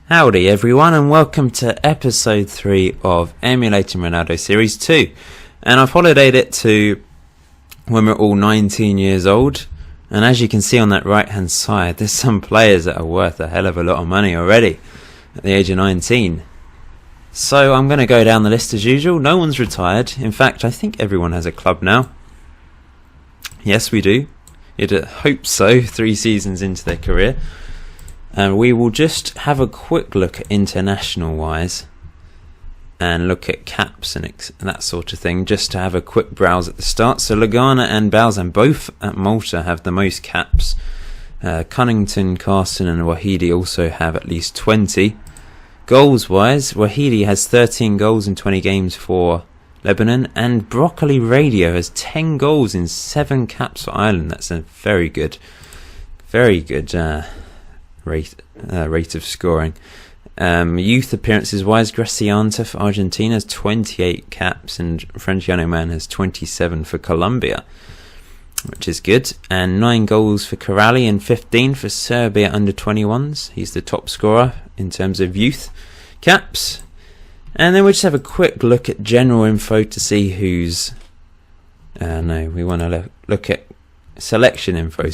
Howdy everyone, and welcome to episode 3 of Emulating Ronaldo Series 2. And I've holidayed it to when we're all 19 years old. And as you can see on that right hand side, there's some players that are worth a hell of a lot of money already at the age of 19. So I'm going to go down the list as usual. No one's retired. In fact, I think everyone has a club now. Yes, we do. You'd hope so, 3 seasons into their career. And we will just have a quick look at international wise and look at caps and that sort of thing, just to have a quick browse at the start. So Lagana and Balzan, both at Malta, have the most caps. Cunnington, Carson and Wahidi also have at least 20. Goals wise, Wahidi has 13 goals in 20 games for Lebanon, and Broccoli Radio has 10 goals in 7 caps for Ireland. That's a very good rate of scoring. Youth appearances wise, Graciante for Argentina has 28 caps, and Franciano Man has 27 for Colombia, which is good. And 9 goals for Corrali and 15 for Serbia under 21s. He's the top scorer in terms of youth caps. And then we'll just have a quick look at general info to see who's we want to look at selection info,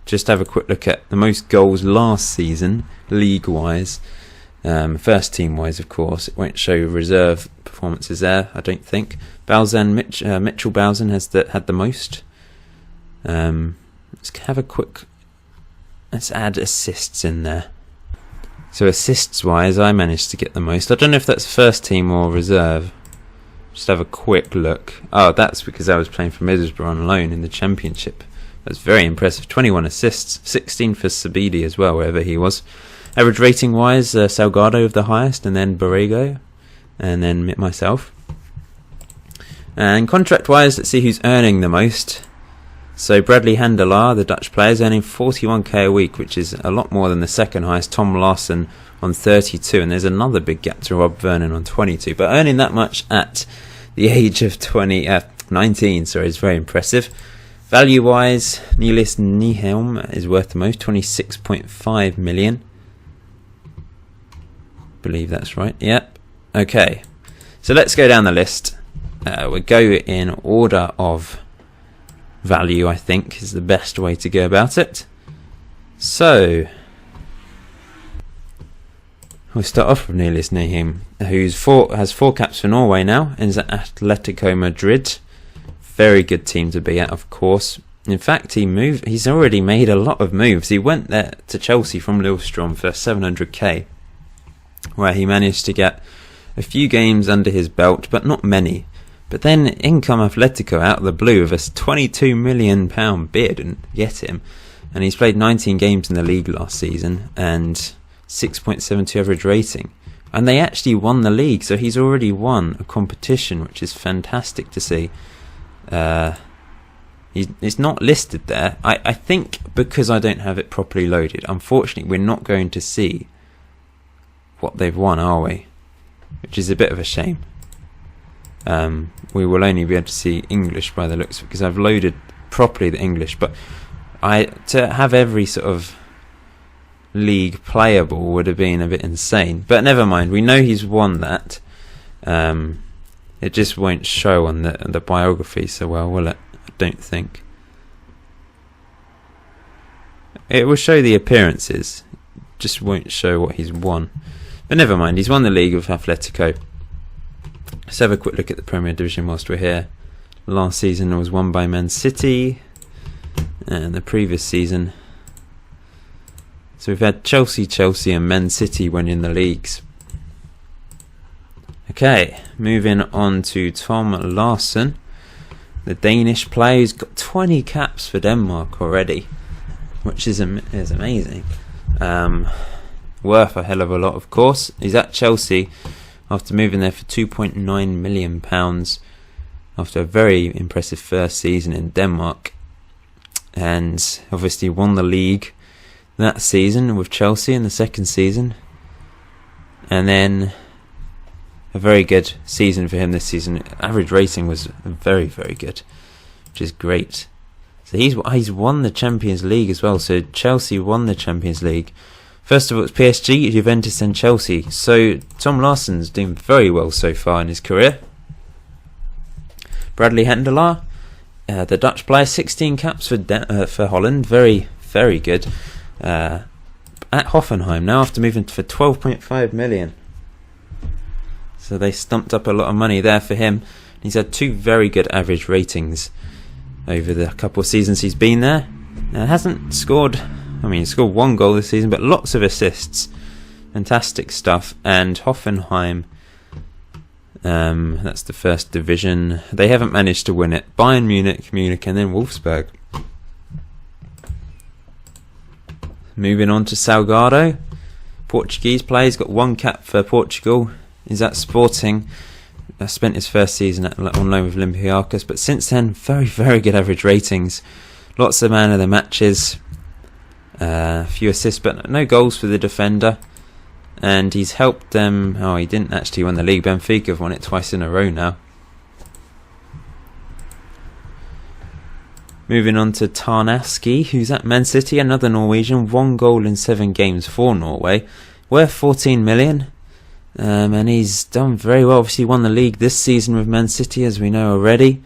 just have a quick look at the most goals last season, league-wise. First team-wise, of course. It won't show reserve performances there, I don't think. Balzan, Mitchell Balzan had the most. Let's have a quick... Let's add assists in there. So assists-wise, I managed to get the most. I don't know if that's first team or reserve. Just have a quick look. Oh, that's because I was playing for Middlesbrough on loan in the Championship. That's very impressive. 21 assists, 16 for Sabidi as well, wherever he was. Average rating wise, Salgado of the highest, and then Borrego, and then myself. And contract wise, let's see who's earning the most. So Bradley Handelaar, the Dutch player, is earning 41k a week, which is a lot more than the second highest, Tom Larson, on 32. And there's another big gap to Rob Vernon on 22. But earning that much at the age of 19 is very impressive. Value-wise, Niels Niehelm is worth the most, 26.5 million. Believe that's right. Yep. Okay. So let's go down the list. We'll go in order of value, I think, is the best way to go about it. So, we'll start off with Niels Niehelm, who has 4 caps for Norway now, and is at Atletico Madrid. Very good team to be at, of course. In fact, he's already made a lot of moves. He went there to Chelsea from Lillestrøm for 700k, where he managed to get a few games under his belt, but not many. But then in come Atletico out of the blue with a £22 million bid and get him. And he's played 19 games in the league last season and 6.72 average rating. And they actually won the league, so he's already won a competition, which is fantastic to see. It's not listed there. I think because I don't have it properly loaded, unfortunately we're not going to see what they've won, are we? Which is a bit of a shame. We will only be able to see English by the looks of it, because I've loaded properly the English, but to have every sort of league playable would have been a bit insane. But never mind, we know he's won that. It just won't show on the biography so well, will it? I don't think. It will show the appearances, just won't show what he's won. But never mind, he's won the league with Atletico. Let's have a quick look at the Premier Division whilst we're here. Last season it was won by Man City, and the previous season. So we've had Chelsea and Man City winning the leagues. Okay, moving on to Tom Larsen, the Danish player who's got 20 caps for Denmark already, which is amazing. Worth a hell of a lot, of course. He's at Chelsea after moving there for £2.9 million after a very impressive first season in Denmark, and obviously won the league that season with Chelsea in the second season, and then a very good season for him this season. Average rating was very, very good, which is great. So he's won the Champions League as well. So Chelsea won the Champions League First of all, it's PSG, Juventus and Chelsea. So Tom Larsson's doing very well so far in his career. Bradley Hendelaar, the Dutch player, 16 caps for Holland. Very, very good. At Hoffenheim now, after moving for 12.5 million. So they stumped up a lot of money there for him. He's had 2 very good average ratings over the couple of seasons he's been there. Hasn't scored, he scored 1 goal this season, but lots of assists. Fantastic stuff. And Hoffenheim, that's the first division. They haven't managed to win it. Bayern Munich, and then Wolfsburg. Moving on to Salgado. Portuguese player. He's got 1 cap for Portugal. He's at Sporting. Spent his first season on loan with Olympiacos, but since then, very, very good average ratings. Lots of man of the matches. Few assists, but no goals for the defender. And he's helped them. He didn't actually win the league. Benfica have won it twice in a row now. Moving on to Tarnaski, who's at Man City, another Norwegian. 1 goal in 7 games for Norway. Worth 14 million. And he's done very well. Obviously won the league this season with Man City, as we know already.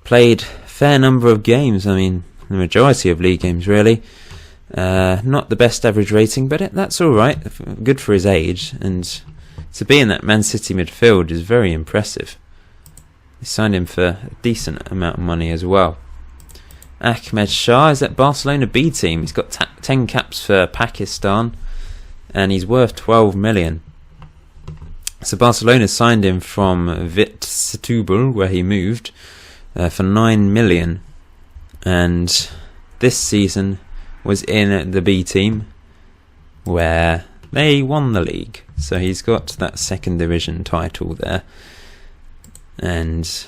Played a fair number of games. The majority of league games, really. Not the best average rating, but that's alright. Good for his age. And to be in that Man City midfield is very impressive. They signed him for a decent amount of money as well. Ahmed Shah is at Barcelona B team. He's got 10 caps for Pakistan. And he's worth 12 million. So Barcelona signed him from Setúbal, where he moved, for 9 million. And this season was in the B team, where they won the league. So he's got that 2nd division title there. And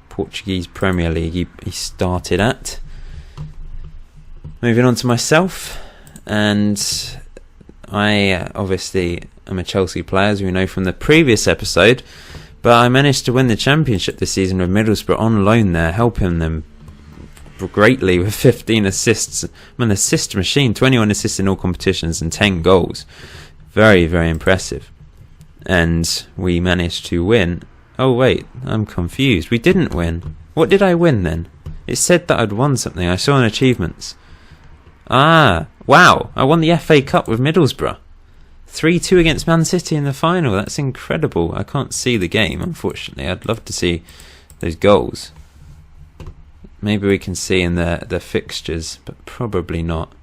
Portuguese Premier League he started at. Moving on to myself. And I obviously am a Chelsea player, as we know from the previous episode, but I managed to win the championship this season with Middlesbrough on loan there, helping them greatly with 15 assists. I'm an assist machine, 21 assists in all competitions and 10 goals. Very, very impressive. And we managed to win. Oh wait, I'm confused. We didn't win. What did I win then? It said that I'd won something. I saw in achievements. Wow, I won the FA Cup with Middlesbrough. 3-2 against Man City in the final. That's incredible. I can't see the game, unfortunately. I'd love to see those goals. Maybe we can see in the fixtures, but probably not.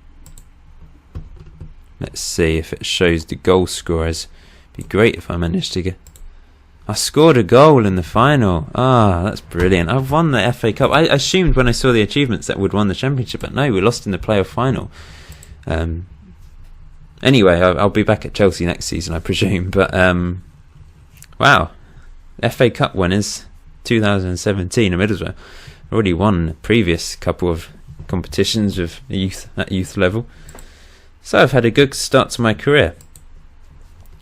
Let's see if it shows the goal scorers. It'd be great if I managed to get... I scored a goal in the final. That's brilliant. I've won the FA Cup. I assumed when I saw the achievements that we'd won the championship, but no, we lost in the playoff final. Anyway, I'll be back at Chelsea next season, I presume. But wow, FA Cup winners 2017 at Middlesbrough. Already won the previous couple of competitions with youth level. So I've had a good start to my career.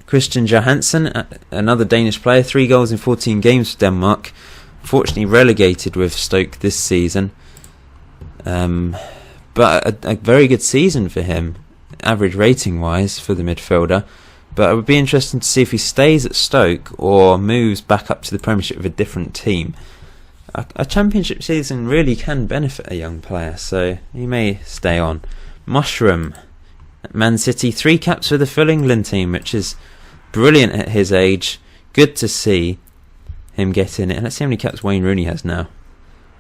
Christian Johansson, another Danish player, 3 goals in 14 games for Denmark. Fortunately relegated with Stoke this season. But a very good season for him, average rating wise, for the midfielder. But it would be interesting to see if he stays at Stoke or moves back up to the Premiership with a different team. A championship season really can benefit a young player, so he may stay on. Mushroom at Man City, 3 caps for the full England team, which is brilliant at his age. Good to see him get in it. And let's see how many caps Wayne Rooney has now.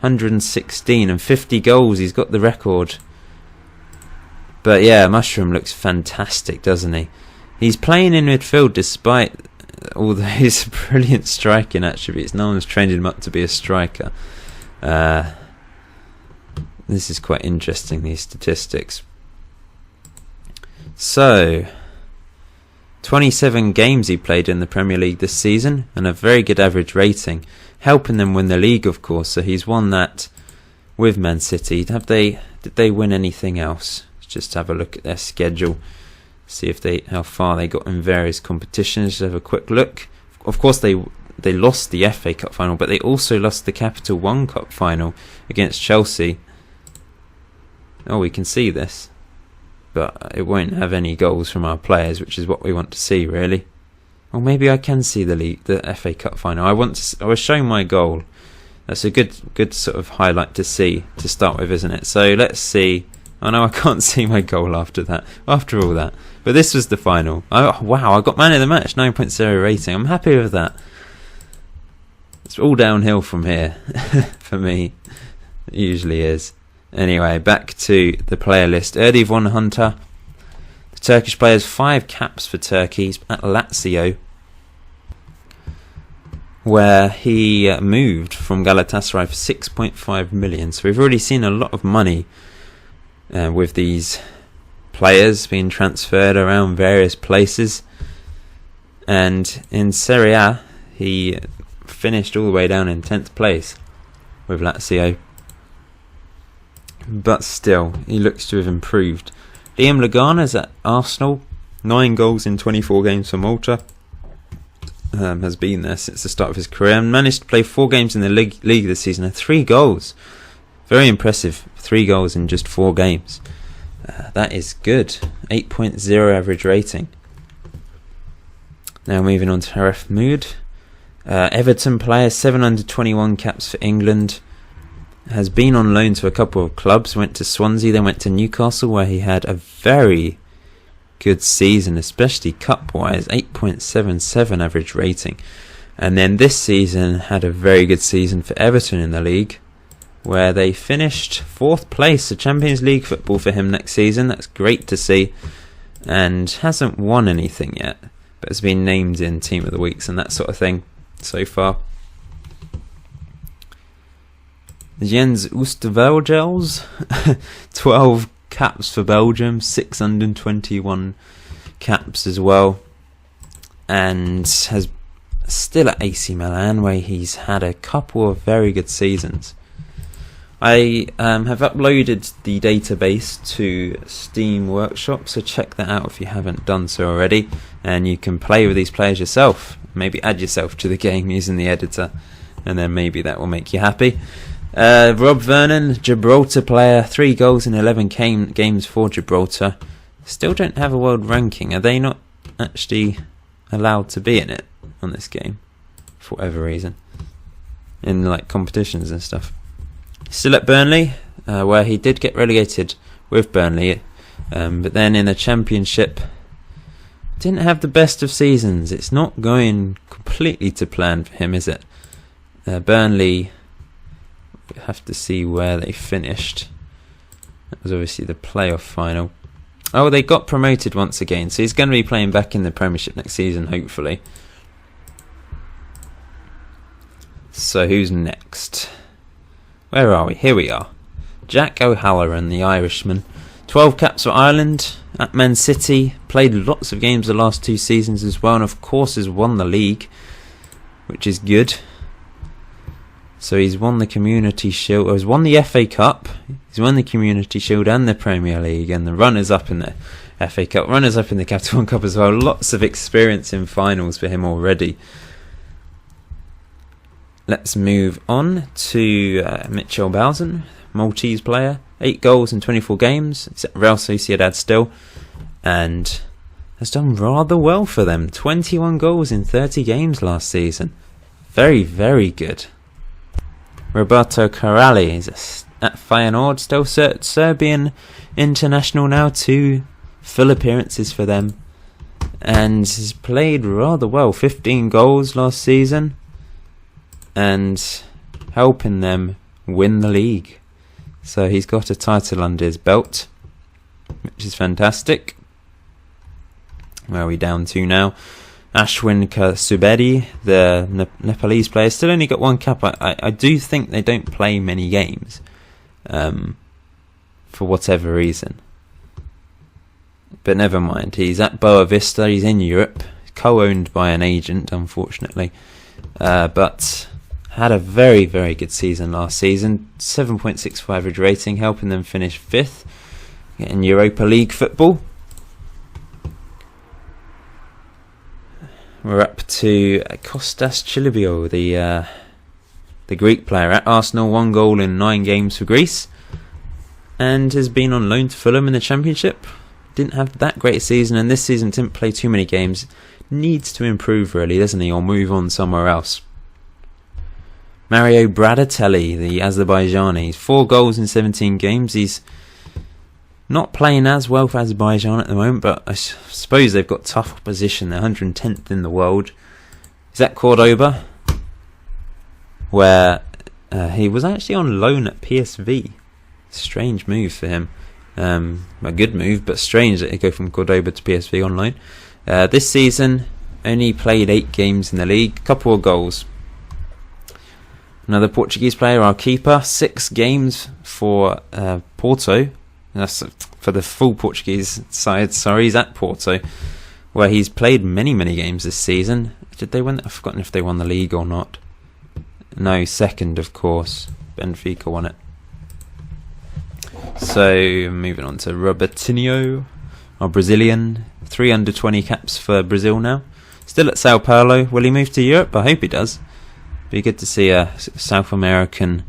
116 and 50 goals. He's got the record. But yeah, Mushroom looks fantastic, doesn't he? He's playing in midfield despite all those brilliant striking attributes. No one's trained him up to be a striker. This is quite interesting, these statistics. So, 27 games he played in the Premier League this season and a very good average rating, helping them win the league, of course. So he's won that with Man City. Did they win anything else? Let's just have a look at their schedule, see if how far they got in various competitions. Just have a quick look. Of course, they lost the FA Cup final, but they also lost the Capital One Cup final against Chelsea. Oh, we can see this. but it won't have any goals from our players, which is what we want to see, really. Or maybe I can see the FA Cup final. I was showing my goal. That's a good sort of highlight to see to start with, isn't it? So let's see. Oh no, I can't see my goal after all that. But this was the final. Oh wow, I got man of the match, 9.0 rating. I'm happy with that. It's all downhill from here for me. It usually is. Anyway, back to the player list. Erdi von Hunter, the Turkish player, has 5 caps for Turkey. He's at Lazio, where he moved from Galatasaray for 6.5 million. So we've already seen a lot of money with these players being transferred around various places. And in Serie A, he finished all the way down in 10th place with Lazio. But still, he looks to have improved. Liam Lagana's at Arsenal, 9 goals in 24 games for Malta. Has been there since the start of his career and managed to play 4 games in the league this season and 3 goals. Very impressive, 3 goals in just 4 games. That is good. 8.0 average rating. Now moving on to Haref Mood. Everton player, 7 under 21 caps for England. Has been on loan to a couple of clubs. Went to Swansea, then went to Newcastle, where he had a very good season, especially cup-wise. 8.77 average rating. And then this season had a very good season for Everton in the league, where they finished 4th place. The Champions League football for him next season. That's great to see. And hasn't won anything yet, but has been named in Team of the Weeks and that sort of thing so far. Jens Oosterveldels, 12 caps for Belgium, 621 caps as well, and has still at AC Milan, where he's had a couple of very good seasons. I have uploaded the database to Steam Workshop, so check that out if you haven't done so already, and you can play with these players yourself. Maybe add yourself to the game using the editor, and then maybe that will make you happy. Rob Vernon, Gibraltar player, 3 goals in 11 games for Gibraltar. Still don't have a world ranking. Are they not actually allowed to be in it on this game for whatever reason, in like competitions and stuff? Still at Burnley, where he did get relegated with Burnley, but then in the Championship didn't have the best of seasons. It's not going completely to plan for him, is it? Burnley, we have to see where they finished. That was obviously the playoff final. Oh, they got promoted once again, so he's going to be playing back in the Premiership next season, hopefully. So who's next? Where are we? Here we are. Jack O'Halloran, the Irishman. 12 caps for Ireland at Man City. Played lots of games the last 2 seasons as well, and of course has won the league, which is good. So he's won the Community Shield, or he's won the FA Cup, he's won the Community Shield and the Premier League, and the runners-up in the FA Cup, runners-up in the Capital One Cup as well. Lots of experience in finals for him already. Let's move on to Mitchell Bausen, Maltese player. 8 goals in 24 games. He's at Real Sociedad still, and has done rather well for them. 21 goals in 30 games last season. Very, very good. Roberto Corrali is at Feyenoord, still Serbian international now, 2 full appearances for them, and has played rather well. 15 goals last season, and helping them win the league. So he's got a title under his belt, which is fantastic. Where are we down to now? Ashwin Subedi, the Nepalese player, still only got 1 cap. I do think they don't play many games, for whatever reason. But never mind. He's at Boa Vista. He's in Europe, co-owned by an agent, unfortunately. But had a very, very good season last season. 7.65 average rating, helping them finish 5th in Europa League football. We're up to Kostas Chilibio, the Greek player at Arsenal. 1 goal in 9 games for Greece, and has been on loan to Fulham in the Championship. didn't have that great a season, and this season didn't play too many games. Needs to improve really, doesn't he, or move on somewhere else. Mario Bradatelli, the Azerbaijani, 4 goals in 17 games. He's not playing as well for Azerbaijan at the moment, but I suppose they've got tough opposition. They're 110th in the world. He's at Cordoba, where he was actually on loan at PSV. Strange move for him. A good move, but strange that he go from Cordoba to PSV on loan. This season, only played 8 games in the league, couple of goals. Another Portuguese player, our keeper, 6 games for Porto. That's for the full Portuguese side. Sorry, he's at Porto, where he's played many games this season. Did they win? I've forgotten if they won the league or not. No, second, of course. Benfica won it. So, moving on to Robertinho, our Brazilian. 3 under-20 caps for Brazil now. Still at Sao Paulo. Will he move to Europe? I hope he does. Be good to see a South American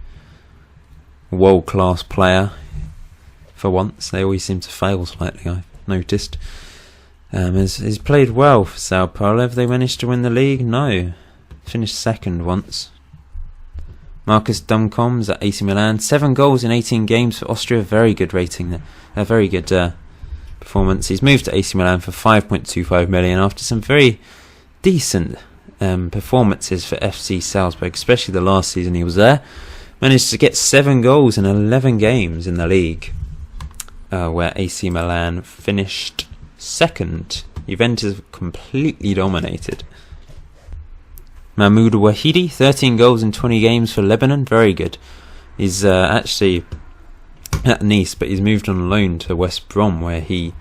world-class player for once. They always seem to fail slightly, I've noticed. He's played well for Sao Paulo. Have they managed to win the league? No. Finished second once. Marcus Duncombe's at AC Milan. 7 goals in 18 games for Austria. Very good rating there. A very good performance. He's moved to AC Milan for 5.25 million after some very decent performances for FC Salzburg, especially the last season he was there. Managed to get 7 goals in 11 games in the league, where AC Milan finished second. Juventus completely dominated. Mahmoud Wahidi, 13 goals in 20 games for Lebanon, very good. He's actually at Nice, but he's moved on loan to West Brom, where he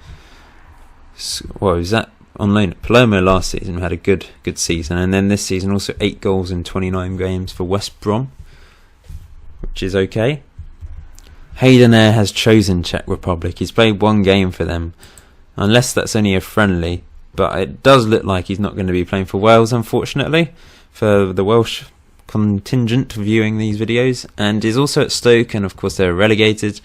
was at on loan at Palermo last season, had a good season, and then this season also 8 goals in 29 games for West Brom, which is okay. Hayden Air has chosen Czech Republic. He's played 1 game for them, unless that's only a friendly, but it does look like he's not going to be playing for Wales, unfortunately, for the Welsh contingent viewing these videos, and is also at Stoke, and of course they're relegated.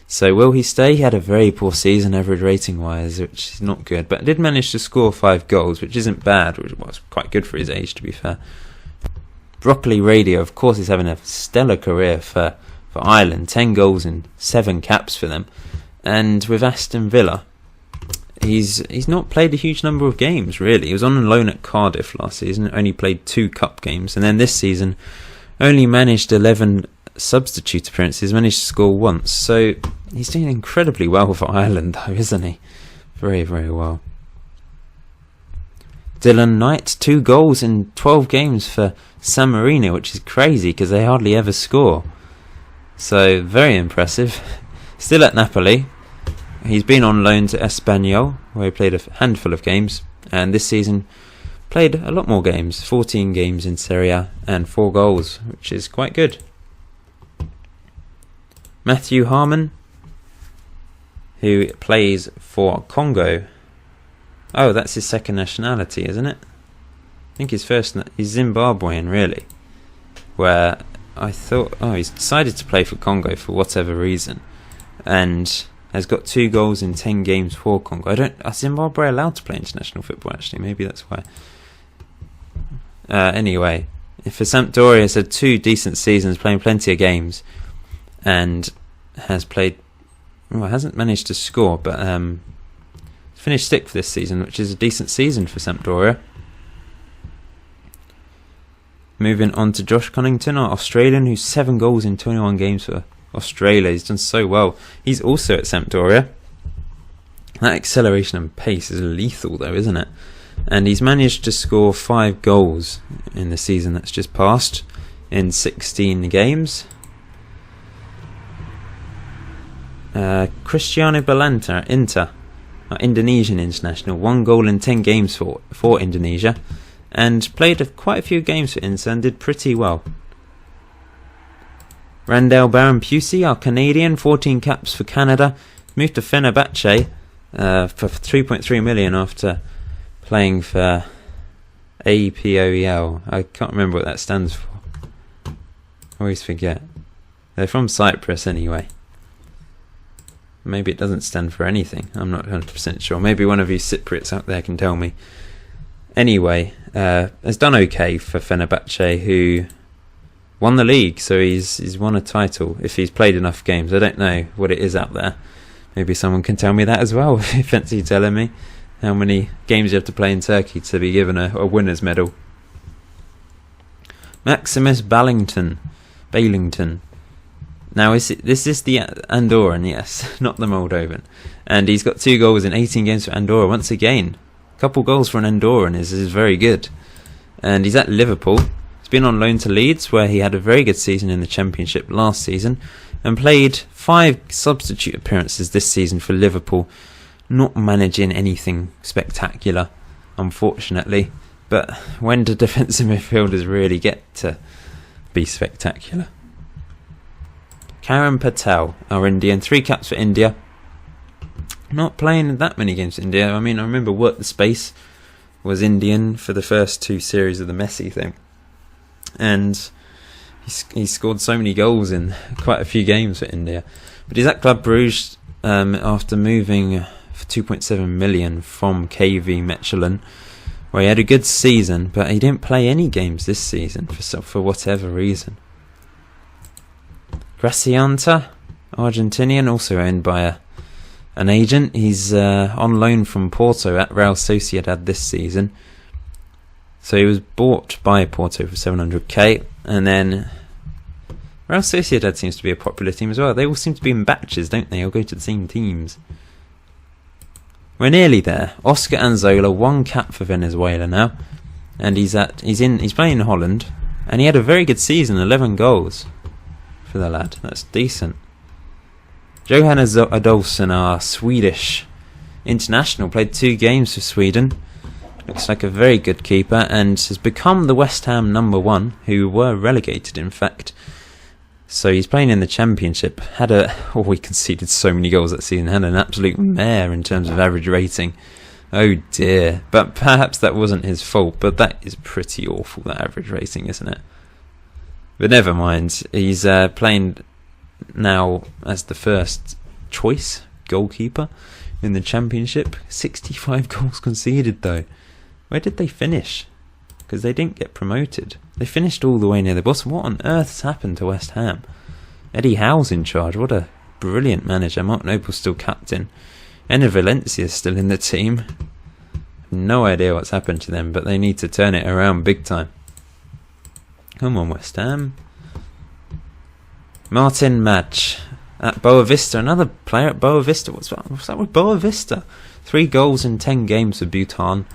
So will he stay? He had a very poor season average rating wise, which is not good, but did manage to score 5 goals, which isn't bad, which was quite good for his age, to be fair. Broccoli Radio, of course, is having a stellar career for Ireland. 10 goals and 7 caps for them. And with Aston Villa, he's not played a huge number of games, really. He was on loan at Cardiff last season, only played 2 cup games, and then this season only managed 11 substitute appearances, managed to score once. So he's doing incredibly well for Ireland, though, isn't he? Very well. Dylan Knight, 2 goals in 12 games for San Marino, which is crazy because they hardly ever score. So very impressive. Still at Napoli. He's been on loan to Espanyol, where he played a handful of games, and this season played a lot more games, 14 games in Serie A and 4 goals, which is quite good. Matthew Harmon, who plays for Congo. Oh, that's his second nationality, isn't it? I think his first, he's Zimbabwean, really. Where I thought, he's decided to play for Congo for whatever reason, and has got 2 goals in 10 games for Congo. Are Zimbabwe allowed to play international football, actually? Maybe that's why. Anyway, for Sampdoria, has had 2 decent seasons, playing plenty of games, and has played, hasn't managed to score, but finished 6th this season, which is a decent season for Sampdoria. Moving on to Josh Cunnington, our Australian, who's 7 goals in 21 games for Australia. He's done so well. He's also at Sampdoria. That acceleration and pace is lethal, though, isn't it? And he's managed to score 5 goals in the season that's just passed in 16 games. Cristiano Balanta, Inter, Indonesian international, 1 goal in 10 games for Indonesia, and played quite a few games for Inter and did pretty well. Randall Barron-Pusey, our Canadian, 14 caps for Canada, moved to Fenerbahce for 3.3 million after playing for APOEL. I can't remember what that stands for. I always forget. They're from Cyprus anyway. maybe it doesn't stand for anything. I'm not 100% sure. Maybe one of you Cypriots out there can tell me. Anyway, has done okay for Fenerbahce, who won the league, so he's won a title if he's played enough games. I don't know what it is out there. Maybe someone can tell me that as well, if you fancy telling me how many games you have to play in Turkey to be given a winner's medal. Maximus Balington. Now, this is the Andorran, yes, not the Moldovan. And he's got 2 goals in 18 games for Andorra. Once again, a couple goals for an Andorran is very good. And he's at Liverpool. He's been on loan to Leeds, where he had a very good season in the Championship last season, and played 5 substitute appearances this season for Liverpool, not managing anything spectacular, unfortunately. But when do defensive midfielders really get to be spectacular? Karan Patel, our Indian, 3 caps for India. Not playing that many games for India. I mean, I remember Work the Space was Indian for the first 2 series of the Messi thing. And he scored so many goals in quite a few games for India. But he's at Club Brugge after moving for 2.7 million from KV Mechelen, where he had a good season, but he didn't play any games this season for whatever reason. Gracianta, Argentinian, also owned by an agent. He's on loan from Porto at Real Sociedad this season. So he was bought by Porto for 700k, and then Real Sociedad seems to be a popular team as well. They all seem to be in batches, don't they? All go to the same teams. We're nearly there. Oscar Anzola, 1 cap for Venezuela now, and he's playing in Holland, and he had a very good season, 11 goals for the lad. That's decent. Johan Adolfsson, our Swedish international, played 2 games for Sweden. Looks like a very good keeper, and has become the West Ham #1, who were relegated, in fact. So he's playing in the Championship. He conceded so many goals that season. Had an absolute mare in terms of average rating. Oh dear. But perhaps that wasn't his fault. But that is pretty awful, that average rating, isn't it? But never mind. He's playing now as the first choice goalkeeper in the Championship. 65 goals conceded, though. Where did they finish? Because they didn't get promoted. They finished all the way near the bottom. What on earth has happened to West Ham? Eddie Howe's in charge. What a brilliant manager. Mark Noble's still captain. Enner Valencia's still in the team. No idea what's happened to them, but they need to turn it around big time. Come on, West Ham. Martin Madge at Boa Vista. Another player at Boa Vista. What's that with Boa Vista? 3 goals in 10 games for Bhutan.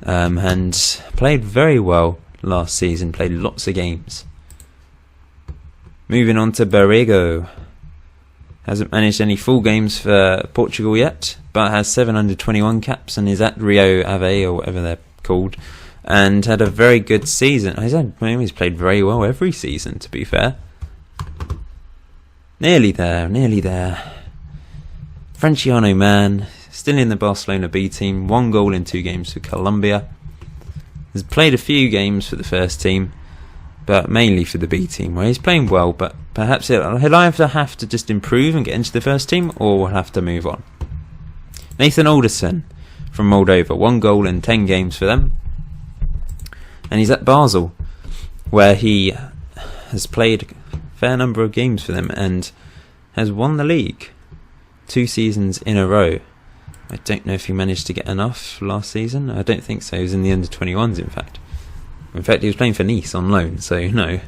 And played very well last season. Played lots of games. Moving on to Barrego. Hasn't managed any full games for Portugal yet, but has 721 caps and is at Rio Ave, or whatever they're called, and had a very good season. He's played very well every season, to be fair. Nearly there. Franciano Man, still in the Barcelona B team, 1 goal in 2 games for Colombia. Has played a few games for the first team, but mainly for the B team, where he's playing well, but perhaps he'll either have to just improve and get into the first team, or we'll have to move on. Nathan Alderson from Moldova, 1 goal in 10 games for them. And he's at Basel, where he has played a fair number of games for them and has won the league 2 seasons in a row. I don't know if he managed to get enough last season. I don't think so. He was in the under-21s, in fact. In fact, he was playing for Nice on loan, so no.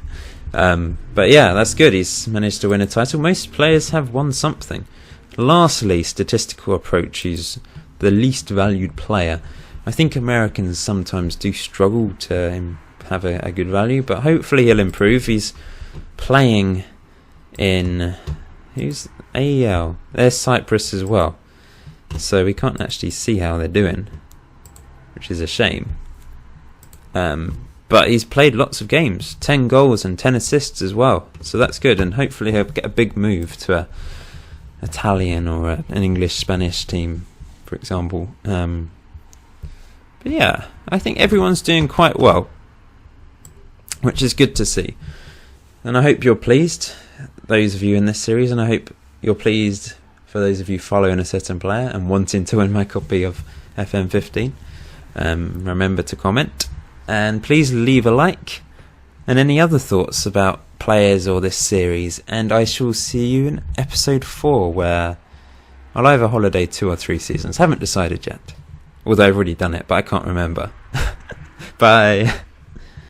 But yeah, that's good. He's managed to win a title. Most players have won something. Lastly, statistical approach. He's the least valued player. I think Americans sometimes do struggle to have a good value, but hopefully he'll improve. He's playing in... Who's AEL? There's Cyprus as well. So we can't actually see how they're doing, which is a shame. But he's played lots of games, 10 goals and 10 assists as well. So that's good, and hopefully he'll get a big move to a Italian or an English-Spanish team, for example. But yeah, I think everyone's doing quite well, which is good to see. And I hope you're pleased, those of you in this series, and I hope you're pleased for those of you following a certain player and wanting to win my copy of FM15. Remember to comment, and please leave a like, and any other thoughts about players or this series, and I shall see you in episode 4, where I'll either holiday 2 or 3 seasons. Haven't decided yet, although I've already done it, but I can't remember. Bye.